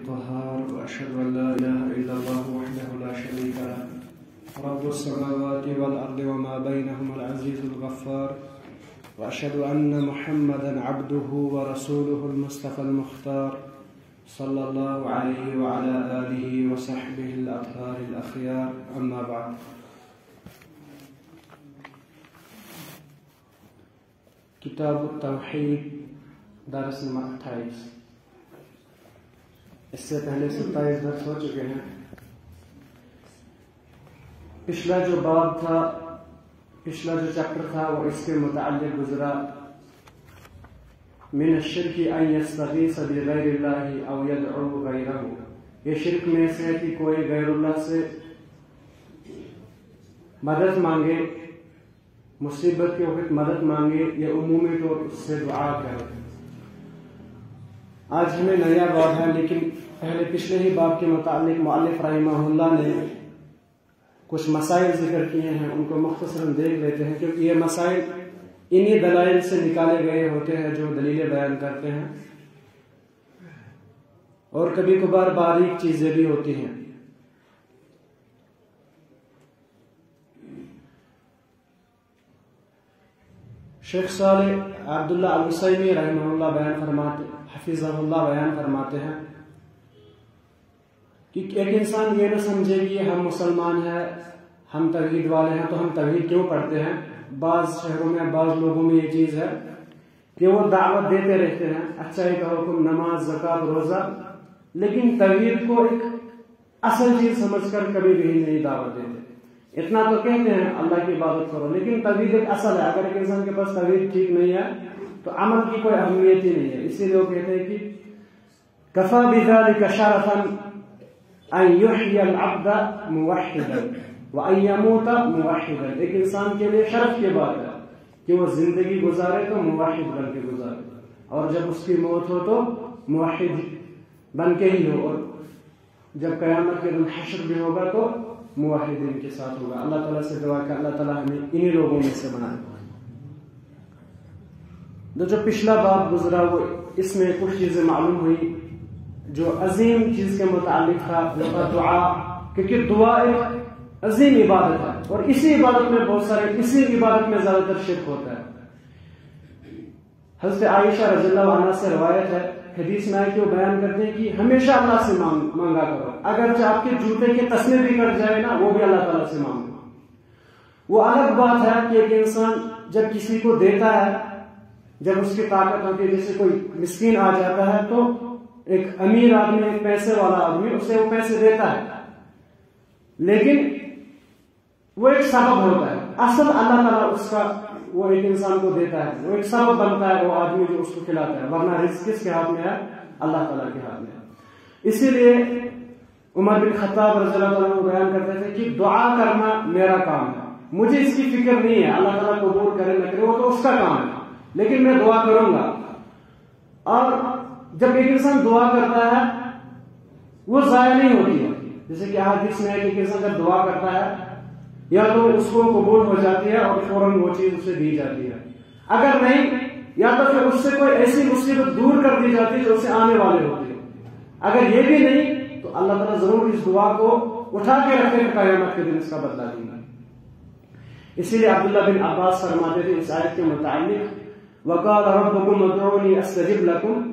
القهار وأشهد أن لا إله إلا الله وحده لا شريك له رب السماوات والأرض وما بينهما العزيز الغفار وأشهد أن محمدا عبده ورسوله المصطفى المختار صلى الله عليه وعلى آله وصحبه الأطهار الأخيار أما بعد. کتاب التوحید درس نمبر 28. اس سے پہلے 27 درس ہو چکے ہیں. پچھلا جو باب تھا، پچھلا جو چیپٹر تھا وہ اس کے متعلق گزرا. من الشرک ان یستغیث بغیر اللہ او یدعو غیرہ. یہ شرک میں سے ہے کہ کوئی غیر اللہ سے مدد مانگے، مصیبت کے وقت مدد مانگے یا عمومی طور اس سے دعا کرے. آج ہمیں نیا باب ہے، لیکن پہلے پچھلے ہی باب کے متعلق مؤلف رحمہ اللہ نے کچھ مسائل ذکر کیے ہیں، ان کو مختصراً دیکھ لیتے ہیں کیونکہ یہ مسائل انہی دلائل سے نکالے گئے ہوتے ہیں جو دلیلیں بیان کرتے ہیں، اور کبھی کبھار باریک چیزیں بھی ہوتی ہیں. شیخ صالح عبداللہ العثیمی رحمہ اللہ حفظہ اللہ بیان فرماتے ہیں کہ ایک انسان یہ نہ سمجھے کہ ہم مسلمان ہیں، ہم توحید والے ہیں تو ہم توحید کیوں پڑھتے ہیں. بعض شہروں میں بعض لوگوں میں یہ چیز ہے کہ وہ دعوت دیتے رہتے ہیں، اچھائی کا حکم، نماز، زکوٰۃ، روزہ، لیکن توحید کو ایک اصل چیز سمجھ کر کبھی بھی نہیں دعوت دیتے. اتنا تو کہتے ہیں اللہ کی عبادت کرو، لیکن توحید ایک اصل ہے. اگر ایک انسان کے پاس توحید ٹھیک نہیں ہے تو عمل کی کوئی اہمیت ہی نہیں ہے. اسی لیے وہ کہتے ہیں کہ کفا بذلک شرفا ان یحیی العبد موحدا وان یموت موحدا. ایک انسان کے لیے شرف کی بات ہے کہ وہ زندگی گزارے تو موحد بن کے گزارے، اور جب اس کی موت ہو تو موحد بن کے ہی ہو، اور جب قیامت کے دن حشر بھی ہوگا تو موحدین کے ساتھ ہوگا. اللہ تعالیٰ سے دعا کہ اللہ تعالیٰ ہمیں انہی لوگوں میں سے بنائے. جو پچھلا باب گزرا وہ اس میں کچھ چیزیں معلوم ہوئی جو عظیم چیز کے متعلق تھا، وہ تھا دعا. کیونکہ دعا ایک عظیم عبادت ہے، اور اسی عبادت میں اسی عبادت میں زیادہ تر شرک ہوتا ہے. حضرت عائشہ رضی اللہ عنہ سے روایت ہے، حدیث میں آئے کہ وہ بیان کرتے ہیں کہ ہمیشہ اللہ سے مانگا کرو، اگرچہ آپ کے جوتے کے تسمے بھی کٹ جائے نا وہ بھی اللہ تعالیٰ سے مانگو. وہ الگ بات ہے کہ ایک انسان جب کسی کو دیتا ہے، جب اس کی طاقت ہوتی ہے، جیسے کوئی مسکین آ جاتا ہے تو ایک امیر آدمی، ایک پیسے والا آدمی اسے وہ پیسے دیتا ہے، لیکن وہ ایک سبب ہوتا ہے. اصل اللہ تعالیٰ اس کا وہ ایک انسان کو دیتا ہے، وہ ایک سبب بنتا ہے وہ آدمی جو اس کو کھلاتا ہے، ورنہ رزق کس کے ہاتھ میں ہے؟ اللہ تعالیٰ کے ہاتھ میں ہے. اسی لیے عمر بن خطاب رضی اللہ عنہ بیان کرتے تھے کہ دعا کرنا میرا کام ہے، مجھے اس کی فکر نہیں ہے اللہ تعالیٰ قبول کرے نہ کرے، وہ تو اس کا کام ہے، لیکن میں دعا کروں گا. اور جب ایک انسان دعا کرتا ہے وہ ضائع نہیں ہوتی ہے. جیسے کہ حدیث میں ہے کہ ایک انسان جب دعا کرتا ہے یا تو اس کو قبول ہو جاتی ہے اور فوراً وہ چیز اسے دی جاتی ہے، اگر نہیں یا تو پھر اس سے کوئی ایسی مصیبت دور کر دی جاتی ہے جو اسے آنے والے ہوتی ہے. اگر یہ بھی نہیں تو اللہ تعالیٰ ضرور اس دعا کو اٹھا کے رکھے کہ قیامت کے دن اس کا بدلہ دیں گا. اسی لیے عبداللہ بن عباس فرماتے تھے اس آیت کے متعلق وَقَالَ رَبُّكُمْ ادْعُونِي أَسْتَجِبْ لَكُمْ.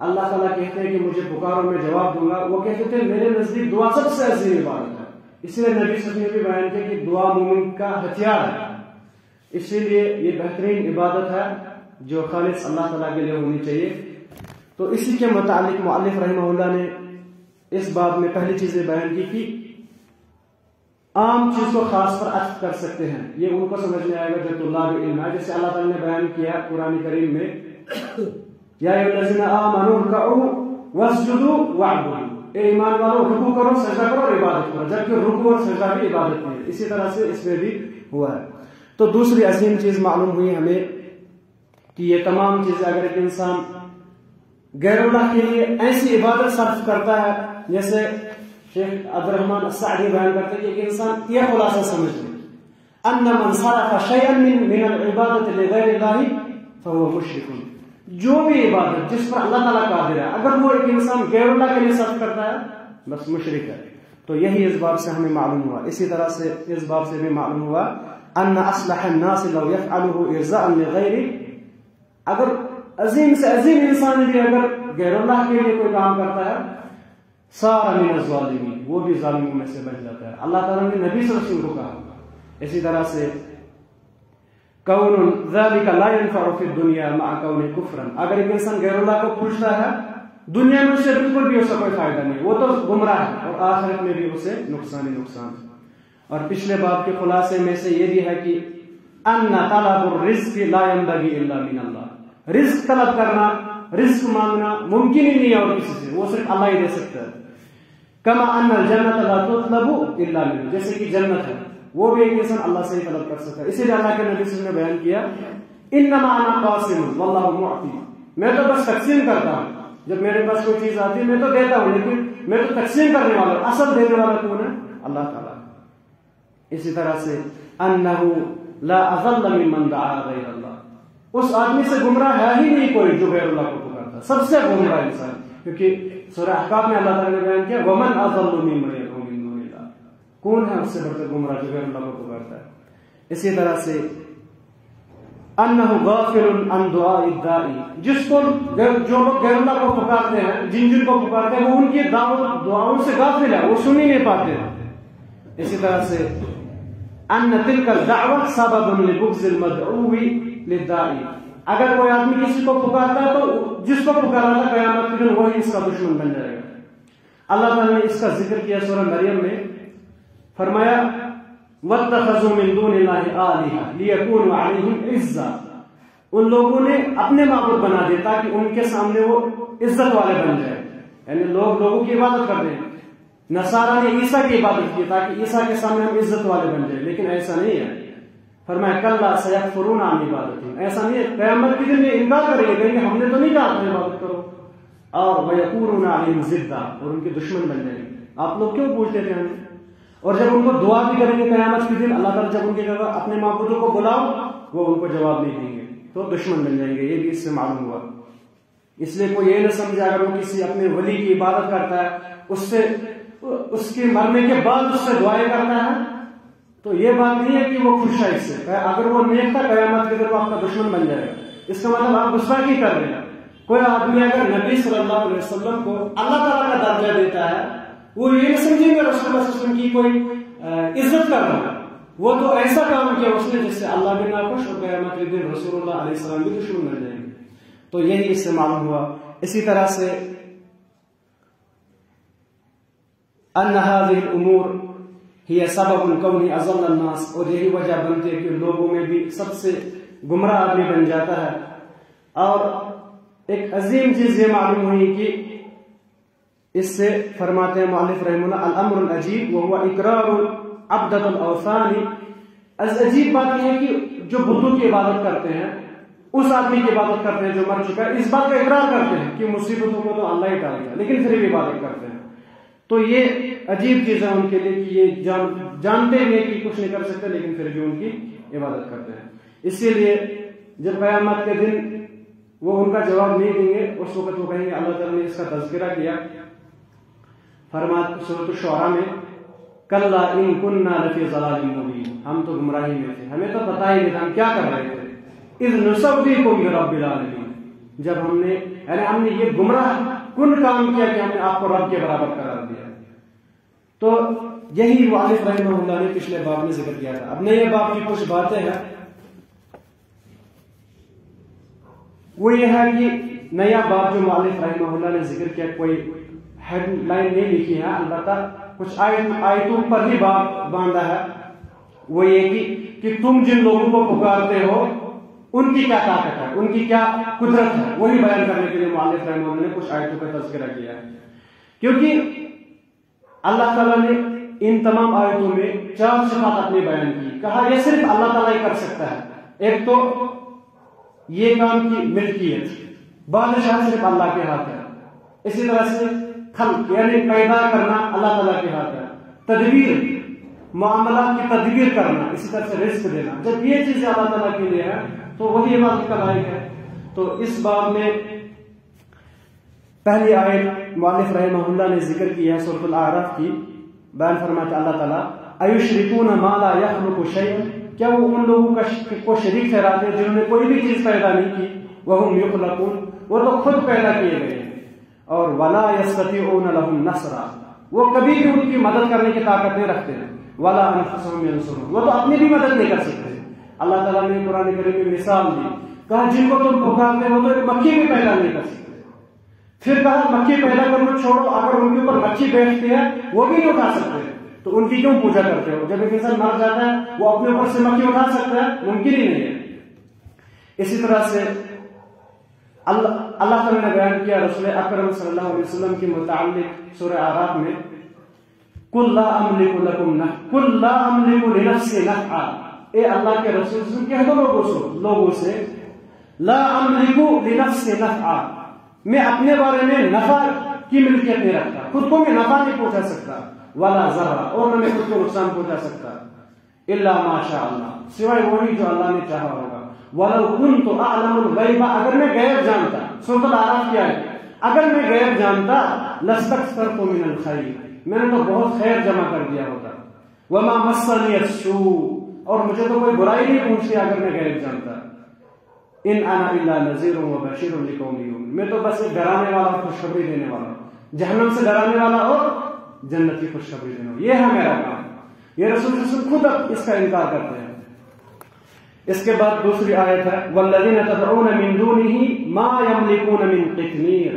اللہ تعالیٰ کہتے ہیں کہ مجھے پکارو میں جواب دوں گا. وہ کہتے تھے میرے نزدیک دعا سب سے عظیم عبادت ہے. اسی لیے نبی صلی اللہ علیہ وسلم نے بھی بیان کیا کہ دعا مومن کا ہتھیار ہے. اسی لیے یہ بہترین عبادت ہے جو خالص اللہ تعالیٰ کے لیے ہونی چاہیے. تو اسی کے متعلق مؤلف رحمہ اللہ نے اس باب میں پہلی چیزیں بیان کی کہ عام چیز کو خاص پر عطف کر سکتے ہیں. یہ ان کو سمجھ میں آئے گا جو طلاب علم ہے، جیسے اللہ تعالیٰ نے بیان کیا قرآن کریم میں یا ایھا الذین آمنوا ارکعوا واسجدوا واعبدوا. اے ایمان والو رکوع کرو، سجدہ کرو اور عبادت کرو، جبکہ رکوع اور سجدہ بھی عبادت ہے. اسی طرح سے اس میں بھی ہوا ہے. تو دوسری عظیم چیز معلوم ہوئی ہمیں کہ یہ تمام چیزیں اگر ایک انسان غیر اللہ کے لیے ایسی عبادت صرف کرتا ہے، جیسے شیخ عبد الرحمن السعدی بیان کرتے ہیں کہ ایک انسان یہ خلاصہ سمجھ لے ان من صرف شيئا من العبادة لغير الله فهو مشرك. جو بھی عبادت جس پر اللہ تعالیٰ قادر ہے، اگر وہ ایک انسان غیر اللہ کے لیے صرف کرتا ہے بس مشرک ہے. تو یہی اس باب سے ہمیں معلوم ہوا. اسی طرح سے اس باب سے بھی معلوم ہوا ان اصلح الناس لو يفعله ارضاء لغیره، اگر عظیم سے عظیم انسان بھی اگر غیر اللہ کے لیے کوئی کام کرتا ہے صار من الظالمین، وہ بھی ظالموں میں سے بن جاتا ہے. اللہ تعالیٰ نے نبی صلی اللہ علیہ وسلم کو کہا. اسی طرح سے کون ذلك لا ينفع في الدنيا مع كونه كفرا، اگر ایک انسان غیر اللہ کو پوچھتا ہے دنیا میں اسے بالکل بھی اس کا کوئی فائدہ نہیں، وہ تو گمراہ ہے اور آخرت میں بھی اسے نقصان ہی نقصان. اور پچھلے باب کے خلاصے میں سے یہ بھی ہے کہ ان طلب الرزق لا ينبغي الا من اللہ، رزق طلب کرنا، رزق مانگنا ممکن ہی نہیں ہے اور کسی سے، وہ صرف اللہ ہی دے سکتا ہے. کما ان الجنت لا تطلب الا منه، جیسے کہ جنت ہے وہ بھی ایک انسان اللہ سے ہی طلب کر سکتا ہے. اسی لیے اللہ کے نبی صلی اللہ علیہ وسلم نے بیان کیا انما انا قاسم واللہ معطی، میں تو بس تقسیم کرتا ہوں، جب میرے پاس کوئی چیز آتی ہے میں تو دیتا ہوں، لیکن میں تو تقسیم کرنے والا ہوں، اصل دینے والا کون ہے؟ اللہ تعالیٰ. اسی طرح سے انہ لا اضل ممن دعا غیر اللہ، اس آدمی سے گمراہ ہے ہی نہیں کوئی جو غیر اللہ کو پکارتا، سب سے گمراہ انسان. کیونکہ سورہ احقاف میں اللہ تعالیٰ نے بیان کیا ومن اضل ممن يدعو من دون اللہ، کون ہے اس سے بڑھ کر گمراہ جو غیر اللہ کو پکارتا ہے. اسی طرح سے انہ غافل عن دعاء الداعی، جس کو جو لوگ غیر اللہ کو پکارتے ہیں، جن کو پکارتے ہیں، وہ ان کی دعاؤں سے غافل ہے، وہ سن ہی نہیں پاتے ہیں. اسی طرح سے ان تلک الدعوہ سبب لبغض المدعو للداعی، اگر کوئی آدمی کسی کو پکارتا ہے تو جس کو پکارا تھا قیامت کے دن وہی اس کا دشمن بن جائے گا. اللہ تعالیٰ نے اس کا ذکر کیا سورہ مریم میں، فرمایا وَاتَّخَذُوا مِن دُونِ اللَّهِ آلِهَةً لِيَكُونُوا عَلَيْهِمْ عِزًّا، ان لوگوں نے اپنے معبود بنا دیا تاکہ ان کے سامنے وہ عزت والے بن جائے. یعنی لوگ لوگوں کی عبادت کرتے ہیں، نصارہ نے عیسیٰ کی عبادت کی تاکہ عیسیٰ کے سامنے ہم عزت والے بن جائیں، لیکن ایسا نہیں ہے. فرمایا کلا سیکفرون عن عبادتہم، ایسا نہیں ہے، قیامت کے دن میں انکار کریں گے، کہیں گے ہم نے تو نہیں کہا تم عبادت کرو. اور وَيَكُونُونَ عَلَيْهِمْ ضِدًّا، اور ان کے دشمن بن جائیں گے. آپ لوگ کیوں پوچھتے تھے ہمیں؟ اور جب ان کو دعا بھی کریں گے قیامت کے دن، اللہ تعالیٰ جب ان کے جگہ اپنے معبودوں کو بلاؤ وہ ان کو جواب نہیں دیں گے تو دشمن بن جائیں گے. یہ بھی اس سے معلوم ہوا. اس لیے کوئی یہ نہ سمجھے اگر وہ کسی اپنے ولی کی عبادت کرتا ہے، اس کے مرنے کے بعد اس سے دعائیں کرتا ہے، تو یہ بات نہیں ہے کہ وہ خوش ہے اس سے. اگر وہ نیک تھا قیامت کے دن وہ آپ کا دشمن بن جائے گا. اس کا مطلب آپ گستاخی کر رہے ہیں. کوئی آدمی اگر نبی صلی اللہ علیہ وسلم کو اللہ تعالیٰ کا درجہ دیتا ہے، وہ یہ نہیں سمجھیں گے رسول اللہ صلی اللہ علیہ وسلم کی کوئی عزت کر رہا ہے، وہ تو ایسا کام کیا اس نے جس سے اللہ بھی ناخوش اور قیامت کے دن رسول اللہ علیہ السلام بھی دشمن بن جائیں گے. تو یہی اس سے معلوم ہوا. اسی طرح سے ان هذه الامور هي سبب كون اضل الناس، اور یہی وجہ بنتی ہے کہ لوگوں میں بھی سب سے گمراہ آدمی بن جاتا ہے. اور ایک عظیم چیز یہ معلوم ہوئی کہ اس سے فرماتے ہیں مؤلف رحمہ اللہ الامر العجیب وهو اقرار عبدۃ الاوثان. عجیب بات یہ ہے کہ جو بتوں کی عبادت کرتے ہیں، اس آدمی کی عبادت کرتے ہیں جو مر چکا ہے، اس بات کا اقرار کرتے ہیں کہ مصیبتوں کو تو اللہ ہی ٹال دیا، لیکن پھر بھی عبادت کرتے ہیں. تو یہ عجیب چیز ہے ان کے لیے کہ یہ جانتے ہیں کہ کچھ نہیں کر سکتے لیکن پھر بھی ان کی عبادت کرتے ہیں. اسی لیے جب قیامت کے دن وہ ان کا جواب نہیں دیں گے، اس وقت وہ کہیں گے، اللہ تعالیٰ نے اس کا تذکرہ کیا فرمایا سورۃ الشعراء میں کلا ان کننا لفی ضلال مبین، ہم تو گمراہی میں تھے، ہمیں تو پتہ ہی نہیں تھا ہم کیا کر رہے تھے. اذ نسویکم برب العالمین، جب ہم نے یہ گمراہ کن کام کیا کہ ہم نے آپ کو رب کے برابر قرار دیا. تو یہی مؤلف رحمہ اللہ نے پچھلے باب میں ذکر کیا تھا. اب نئے باب کی کچھ باتیں ہیں، وہ یہ ہے کہ نیا باب جو مؤلف رحمہ اللہ نے ذکر کیا کوئی ہیڈ لائن نہیں لکھی ہے، البتہ کچھ آیتوں پر ہی باب باندھا ہے. وہ یہ کہ تم جن لوگوں کو پکارتے ہو ان کی کیا طاقت ہے، ان کی کیا قدرت ہے، وہی بیان کرنے کے لیے مؤلف رحمہ اللہ نے کچھ آیتوں کا تذکرہ کیا ہے. کیونکہ اللہ تعالیٰ نے ان تمام آیتوں میں 4 صفات اپنی بیان کی. کہا یہ صرف اللہ تعالیٰ ہی کر سکتا ہے. ایک تو یہ کام کی ملکیت، بادشاہ صرف اللہ کے ہاتھ ہے. اسی طرح سے خلق یعنی پیدا کرنا اللہ تعالیٰ کے ہاتھ ہے. تدبیر، معاملات کی تدبیر کرنا، اسی طرح سے رزق دینا. جب یہ چیزیں اللہ تعالیٰ کے لیے ہے تو وہی عبادت کا لائق ہے. تو اس باب میں پہلی آیت مؤلف رحمہ اللہ نے ذکر کی ہے سورۃ الاعراف کی. بیان فرماتے اللہ تعالیٰ ایشرکون ما لا یخلق شیئا، کیا وہ ان لوگوں کو شریک ٹھہراتے ہیں جنہوں نے کوئی بھی چیز پیدا نہیں کی، وہم یخلقون، وہ تو خود پیدا کیے گئے ہیں، اور ولا یستطیعون لهم نصرا، وہ کبھی بھی ان کی مدد کرنے کی طاقت نہیں رکھتے ہیں، ولا انفسهم ینصرون، وہ تو اپنی بھی مدد نہیں کر سکتے. اللہ تعالیٰ نے قرآن کریم میں مثال دی، کہا جن کو تم پکارتے ہو تو ایک مکھی بھی پیدا نہیں کر سکتے. پھر کہا مکھی پیدا کرنا چھوڑو، اگر ان کے اوپر مکھی بیٹھتے ہیں وہ بھی نہیں اٹھا سکتے، تو ان کی کیوں پوجا کرتے ہو؟ جب ایک انسان مر جاتا ہے وہ اپنے اوپر سے مکھی اٹھا سکتا ہے؟ ممکن ہی نہیں ہے. اسی طرح سے اللہ تعالیٰ نے بیان کیا رسول اکرم صلی اللہ علیہ وسلم کے متعلق سورہ اعراف میں، قل لا املک لنفسی نفعا، اے اللہ کے رسول کہہ دو لوگوں سے لا املک لنفسی نفعا، میں اپنے بارے میں نفع کی ملکیت نہیں رکھتا، خود کو میں نفع نہیں پہنچا سکتا، ولا ضرر، اور نہ میں خود کو نقصان پہنچا سکتا، الا ما شاء اللہ، سوائے وہی جو اللہ نے چاہا ہوگا. وَلَوْ كُنْتُ أَعْلَمُ الْغَيْبَ، اگر میں غیب جانتا، سورۃ الاعراف کیا ہے، اگر میں غیب جانتا لَاسْتَكْثَرْتُ مِنَ الْخَيْرِ، میں نے تو بہت خیر جمع کر دیا ہوتا. وَمَا مَسَّنِيَ السُّوءُ، اور مجھے تو کوئی برائی نہیں پہنچتی اگر میں غیب جانتا. إِنْ أَنَا إِلَّا نَذِيرٌ وَبَشِيرٌ لِقَوْمٍ يُؤْمِنُونَ، میں تو بس ایک ڈرانے والا اور خوشخبری دینے والا، جہنم سے ڈرانے والا اور جنت کی خوشخبری دینے والا، یہ ہے میرا کام. یہ رسول خود اس کا انکار کرتے ہیں. اس کے بعد دوسری آیت ہے والذین تدعون من دونہ ما یملکون من قطمیر،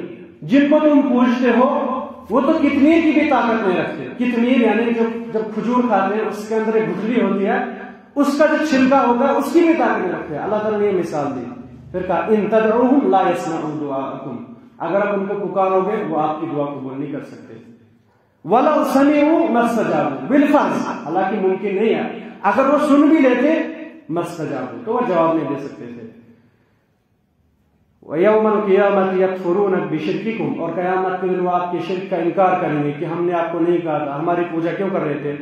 جن کو تم پوجتے ہو وہ تو کتنیر کی بھی طاقت نہیں رکھتے. کتمیر یعنی جب کھجور کھاتے ہیں اس کے اندر ایک گٹھلی ہوتی ہے، اس کا جو چھلکا ہوتا ہے اس کی بھی طاقت نہیں رکھتے. اللہ تعالیٰ نے یہ مثال دی. پھر کہا ان تدعوہم لا یسمعوا دعاءکم، اگر آپ ان کو پکارو گے وہ آپ کی دعا قبول نہیں کر سکتے. وَلَوْ سَمِعُوا مَا اسْتَجَابُوا بِالْفَرْض، حالانکہ ممکن نہیں ہے، اگر وہ سن بھی لیتے مستجاب تو وہ جواب نہیں دے سکتے تھے. وَيَوْمَ الْقِيَامَةِ يَكْفُرُونَ بِشِرْكِكُمْ، اور قیامت کے دن وہ آپ کے شرک کا انکار کریں گے کہ ہم نے آپ کو نہیں کہا تھا، ہماری پوجا کیوں کر رہے تھے.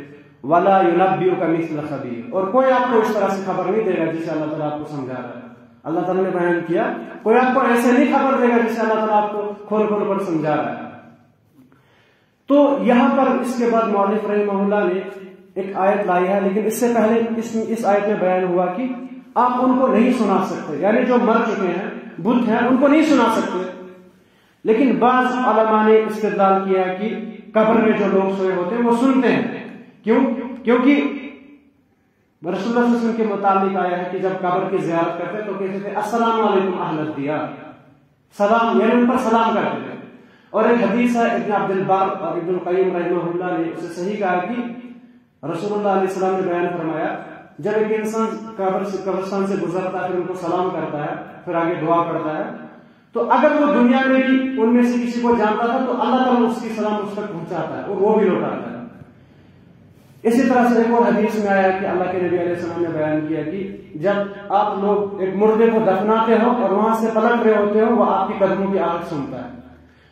وَلَا يُنَبِّئُكَ مِثْلُ خَبِيرٍ، اور کوئی آپ کو اس طرح سے خبر نہیں دے گا جسے اللہ تعالیٰ آپ کو سمجھا رہا ہے. اللہ تعالیٰ نے بیان کیا کوئی آپ کو ایسے نہیں خبر دے گا جسے اللہ تعالیٰ آپ کو کھول کر سمجھا رہا ہے. تو یہاں پر اس کے بعد مؤلف رحمہ اللہ نے ایک آیت لائی ہے، لیکن اس سے پہلے اس آیت میں بیان ہوا کہ آپ ان کو نہیں سنا سکتے، یعنی جو مر چکے ہیں بت ہیں ان کو نہیں سنا سکتے. لیکن بعض علماء نے استدلال کیا کہ قبر میں جو لوگ سوئے ہوتے ہیں وہ سنتے ہیں. کیونکہ رسول اللہ صلی اللہ علیہ وسلم کے متعلق آیا ہے کہ جب قبر کی زیارت کرتے تو کہتے تھے السلام علیکم اہل الدیار، سلام یعنی ان پر سلام کرتے تھے. اور ایک حدیث ہے ابن عبد البر اور ابن القیم رحمہ اللہ نے اسے صحیح کہا کہ رسول اللہ علیہ السلام نے بیان فرمایا جب ایک انسان قبرستان سے گزرتا ہے پھر ان کو سلام کرتا ہے پھر آگے دعا کرتا ہے، تو اگر وہ دنیا میں بھی ان میں سے کسی کو جانتا تھا تو اللہ تعالیٰ اس کی سلام اس تک پہنچاتا ہے اور وہ بھی لوٹاتا ہے. اسی طرح سے ایک اور حدیث میں آیا کہ اللہ کے نبی علیہ السلام نے بیان کیا کہ جب آپ لوگ ایک مردے کو دفناتے ہو اور وہاں سے پلٹ رہے ہوتے ہو وہ آپ کی قدموں کی آواز سنتا ہے.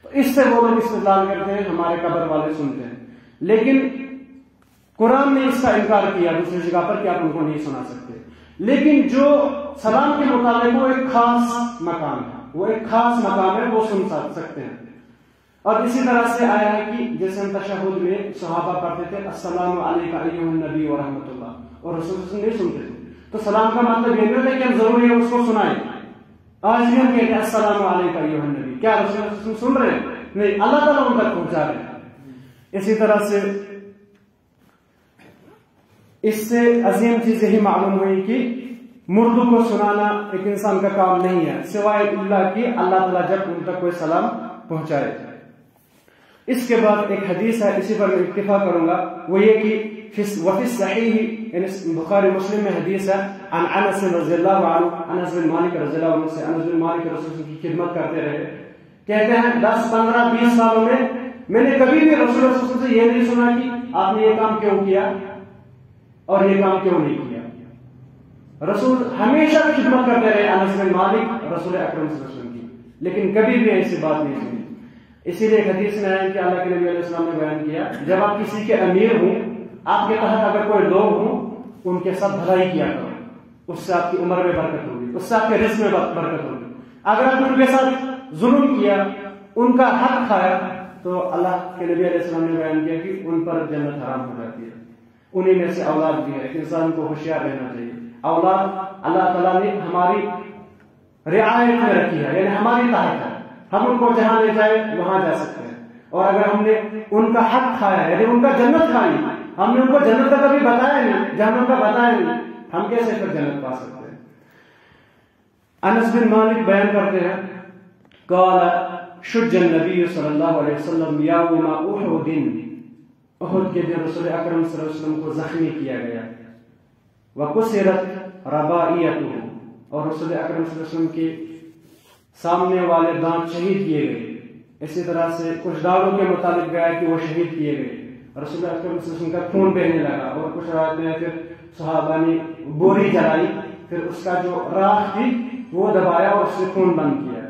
تو اس سے وہ لوگ استدلال کرتے ہیں ہمارے قبر والے سنتے ہیں. لیکن قرآن نے اس کا انکار کیا دوسری جگہ پر کہ آپ ان کو نہیں سنا سکتے. لیکن جو سلام کے متعلق وہ ایک خاص مقام ہے، وہ ایک خاص مقام ہے، وہ سن سکتے ہیں. اور اسی طرح سے آیا ہے کہ جیسے ہم تشہد میں صحابہ پڑھتے تھے السلام علیکم ایھا النبی ورحمۃ اللہ، اور رسول اللہ نہیں سنتے تھے. تو سلام کا مطلب یہ نہیں ہوتا کہ ہم ضروری ہے اس کو سنائیں. آج بھی ہم کہتے ہیں السلام علیکم ایھا النبی، کیا رسول اللہ سن رہے ہیں؟ نہیں، اللہ تعالیٰ ان تک پہنچا رہے ہیں. اسی طرح سے اس سے عظیم چیز یہی معلوم ہوئی کہ مردوں کو سنانا ایک انسان کا کام نہیں ہے سوائے اللہ کی اللہ تعالیٰ جب ان تک کوئی سلام پہنچائے. اس کے بعد ایک حدیث ہے، اسی پر میں اکتفا کروں گا، وہ یہ کہ وفی الصحیح یعنی بخاری مسلم میں حدیث ہے عن انس رضی اللہ عنہ، انس بن مالک رضی اللہ عنہ سے، انس بن مالک رسول اللہ کی خدمت کرتے رہے، کہتے ہیں 10 15 20 سالوں میں نے کبھی بھی رسول اللہ صلی اللہ علیہ وسلم سے یہ نہیں سنا کہ آپ نے یہ کام کیوں کیا اور یہ کام کیوں نہیں کیا. رسول ہمیشہ خدمت کرتے رہے انس بن مالک رسول اکرم صلی اللہ علیہ وسلم کی، لیکن کبھی بھی ایسی بات نہیں سنی. اسی لیے حدیث میں آیا کہ اللہ کے نبی علیہ السلام نے بیان کیا جب آپ کسی کے امیر ہوں، آپ کے تحت اگر کوئی لوگ ہوں، ان کے ساتھ بھلائی کیا کرو، اس سے آپ کی عمر میں برکت ہوگی، اس سے آپ کے رزق میں برکت ہوگی. اگر آپ نے ان کے ساتھ ظلم کیا، ان کا حق کھایا، تو اللہ کے نبی علیہ السلام نے بیان کیا کہ ان پر جنت حرام ہو جاتی ہے۔ انہی میں سے اولاد بھی ہے، انسان کو ہوشیار رہنا چاہیے۔ اولاد اللہ تعالیٰ نے ہماری رعایت میں رکھی ہے، یعنی ہماری تحت ہے، ہم ان کو جہاں لے جائے وہاں جا سکتے ہیں۔ اور اگر ہم نے ان کا حق کھایا، یعنی ان کا جنت کھائی، ہم نے ان کو جنت کا کبھی بتایا نہیں، جہنم کا بتایا نہیں، ہم کیسے پھر جنت پا سکتے ہیں؟ انس بن مالک بیان کرتے ہیں، قال شج النبی صلی اللہ علیہ وسلم یوم احد، احد کے دن رسول اکرم صلی اللہ علیہ وسلم کو زخمی کیا گیا، وکسرت رباعیتہ، اور رسول اکرم صلی اللہ علیہ وسلم کے سامنے والے دانت شہید کیے گئے۔ اسی طرح سے کچھ داڑوں کے متعلق گیا کہ وہ شہید کیے گئے، رسول اکرم صلی اللہ علیہ وسلم کا خون بہنے لگا، اور کچھ روایت میں پھر صحابہ نے بوری جلائی، پھر اس کا جو راکھ تھی وہ دبایا اور اس سے خون بند کیا۔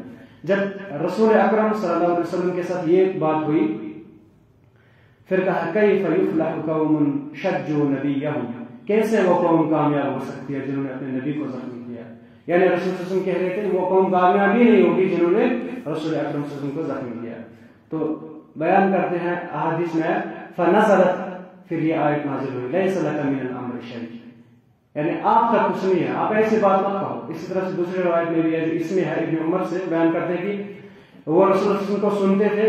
جب رسول اکرم صلی اللہ علیہ وسلم کے ساتھ یہ بات ہوئی، پھر کہا کیف یفلح قوم شجوا نبیہم، کیسے وہ قوم کامیاب ہو سکتی ہے جنہوں نے اپنے نبی کو زخمی کیا؟ یعنی رسول صلی اللہ علیہ وسلم کہہ رہے تھے وہ قوم کامیاب ہی نہیں ہوگی جنہوں نے رسول اکرم صلی اللہ علیہ وسلم کو زخمی کیا۔ تو بیان کرتے ہیں احادیث میں، فنزلت، پھر یہ آیت نازل ہوئی، لیس لک من الامر شیء، یعنی آپ کا کچھ نہیں ہے، آپ ایسی بات مت کہو۔ اسی طرح سے دوسری روایت میں بھی ہے جو اس میں ہے، ابن عمر سے بیان کرتے ہیں کہ وہ رسول اللہ صلی اللہ علیہ وسلم کو سنتے تھے،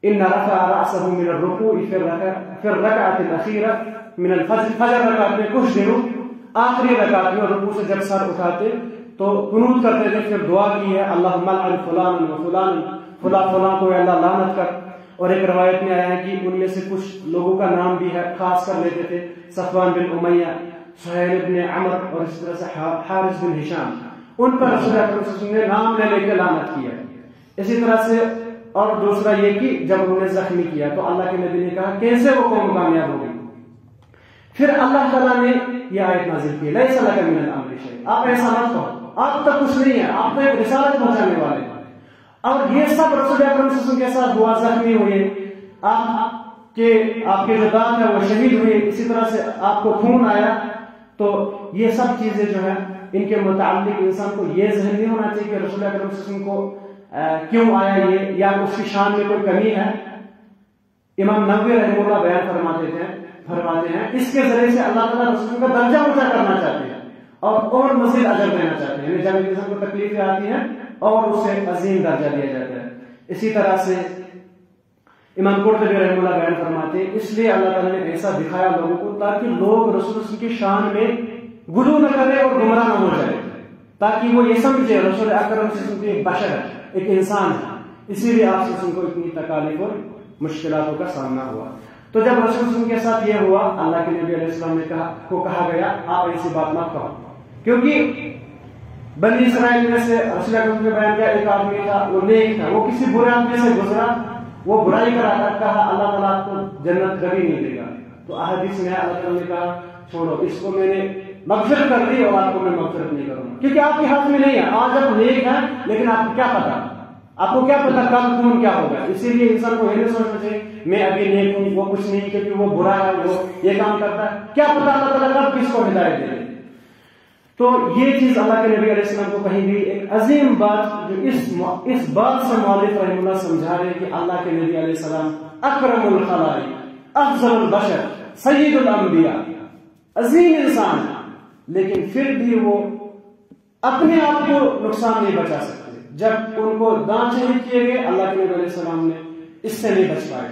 ان رفع رأسه من الركوع في الركعة الأخيرة من الفجر، فجر رکعت میں کچھ دنوں آخری رکعت میں رکوع سے جب سر اٹھاتے تو قنوت کرتے تھے، پھر دعا کی ہے اللہم لعن فلانا وفلانا، فلاں فلاں کو اللہ لعنت کر۔ اور ایک روایت میں آیا ہے کہ ان میں سے کچھ لوگوں کا نام بھی ہے، خاص کر لیتے تھے، صفوان بن امیہ، سہیل بن عمر، اور اس طرح سے حارث بن ہشام، ان پر رسول اللہ صلی اللہ علیہ وسلم نے نام لے کے لعنت کیا۔ اسی طرح سے اور دوسرا یہ کہ جب انہوں نے زخمی کیا تو اللہ کے نبی نے کہا کیسے وہ قوم کامیاب ہوگی؟ پھر اللہ تعالیٰ نے یہ آیت نازل کی، لیس لک من الامر شیء، آپ ایسا مت کہو، آپ تک کچھ نہیں ہے، آپ تو ایک رسالت پہنچانے والے ہیں۔ اور یہ سب رسول اکرم صلی اللہ علیہ وسلم کے ساتھ ہوا، زخمی ہوئے، آپ کے جو دانت ہیں وہ شہید ہوئے، اسی طرح سے آپ کو خون آیا، تو یہ سب چیزیں جو ہیں ان کے متعلق انسان کو یہ ذہن نہیں ہونا چاہیے کہ رسول اکرم صلی اللہ علیہ وسلم کو کیوں آیا یہ، یا اس کی شان میں کوئی کمی ہے۔ امام نووی رحمہ اللہ بیان فرماتے ہیں اس کے ذریعے سے اللہ تعالیٰ رسول کا درجہ اونچا کرنا چاہتے ہیں اور مزید اجر دینا چاہتے ہیں، یعنی جب انسان کو تکلیفیں آتی ہیں اور اسے عظیم درجہ دیا جاتا ہے۔ اسی طرح سے امام قرطبی رحمہ اللہ بیان فرماتے ہیں اس لیے اللہ تعالیٰ نے ایسا دکھایا لوگوں کو تاکہ لوگ رسول کی شان میں غلو نہ کرے اور گمراہ نہ ہو جائے، تاکہ وہ یہ سمجھے رسول اکرم صلی اللہ علیہ وسلم ایک بشر ہے، ایک انسان ہے، اسی لیے آپ سے کو اتنی تکالیف اور مشکلاتوں کا سامنا ہوا۔ تو جب رسول وسلم کے ساتھ یہ ہوا، اللہ کے نبی علیہ السلام نے کہا گیا آپ ایسی بات مت کہو، کیونکہ بنی اسرائیل میں سے رسول اکرم نے بیان کیا ایک آدمی تھا، وہ نیک تھا، وہ کسی برے آدمی سے گزرا، وہ برائی کرا کر کہا اللہ تعالیٰ آپ کو جنت کبھی نہیں دے گا، تو احادیث میں اللہ تعالیٰ نے کہا چھوڑو اس کو، میں نے مغفرت کر دی اور آپ کو میں مغفرت نہیں کروں گا، کیونکہ آپ کے ہاتھ میں نہیں ہے۔ آج آپ نیک ہیں لیکن آپ کو کیا پتا، آپ کو کیا پتا کل کون کیا ہوگا، اسی لیے انسان کو یہ نہیں سوچنا چاہیے میں ابھی نیک ہوں وہ کچھ نہیں، کیونکہ وہ برا ہے، وہ یہ کام کرتا ہے، کیا پتا اللہ تعالیٰ کب کس کو ہدایت دے۔ تو یہ چیز اللہ کے نبی علیہ السلام کو کہیں بھی ایک عظیم بات جو اس بات سے مؤلف رحمہ اللہ سمجھا رہے کہ اللہ کے نبی علیہ السلام اکرم الخلائق، افضل البشر، سید الانبیاء، عظیم انسان، لیکن پھر بھی وہ اپنے آپ کو نقصان نہیں بچا سکتے۔ جب ان کو دانت شہید کیے گئے اللہ کے نبی علیہ السلام نے اس سے نہیں بچ پائے۔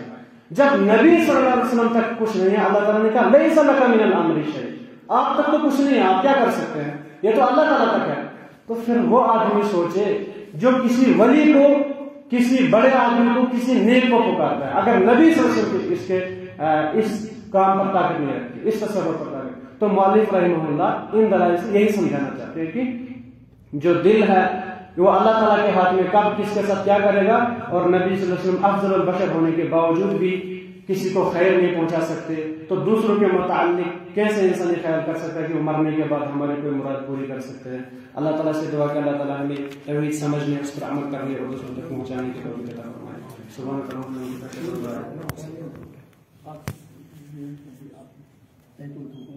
جب نبی صلی اللہ علیہ وسلم تک کچھ نہیں ہے، اللہ تعالیٰ نے کہا لیس لک من الامر شیء، آپ تک تو کچھ نہیں ہے، آپ کیا کر سکتے ہیں، یہ تو اللہ تعالیٰ تک ہے۔ تو پھر وہ آدمی سوچے جو کسی ولی کو، کسی بڑے آدمی کو، کسی نیک کو پکارتا ہے، اگر نبی صلی اللہ علیہ وسلم اس کام پر طاقت نہیں رکھتی، اس تصور پر طاقت، تو مؤلف رحمہ اللہ ان دلائل سے یہی سمجھانا چاہتے ہیں کہ جو دل ہے وہ اللہ تعالیٰ کے ہاتھ میں کب کس کے ساتھ کیا کرے گا، اور نبی صلی اللہ علیہ وسلم افضل البشر ہونے کے باوجود بھی کسی کو خیر نہیں پہنچا سکتے، تو دوسروں کے متعلق کیسے انسان یہ خیال کر سکتا ہے کہ وہ مرنے کے بعد ہماری کوئی مراد پوری کر سکتے ہیں۔ اللہ تعالیٰ سے دعا کہ اللہ تعالیٰ ہمیں توحید سمجھنے، اس پر عمل کرنے اور دوسروں تک پہنچانے کی توفیق عطا فرمائے۔ سبحانک اللہم و بحمدک۔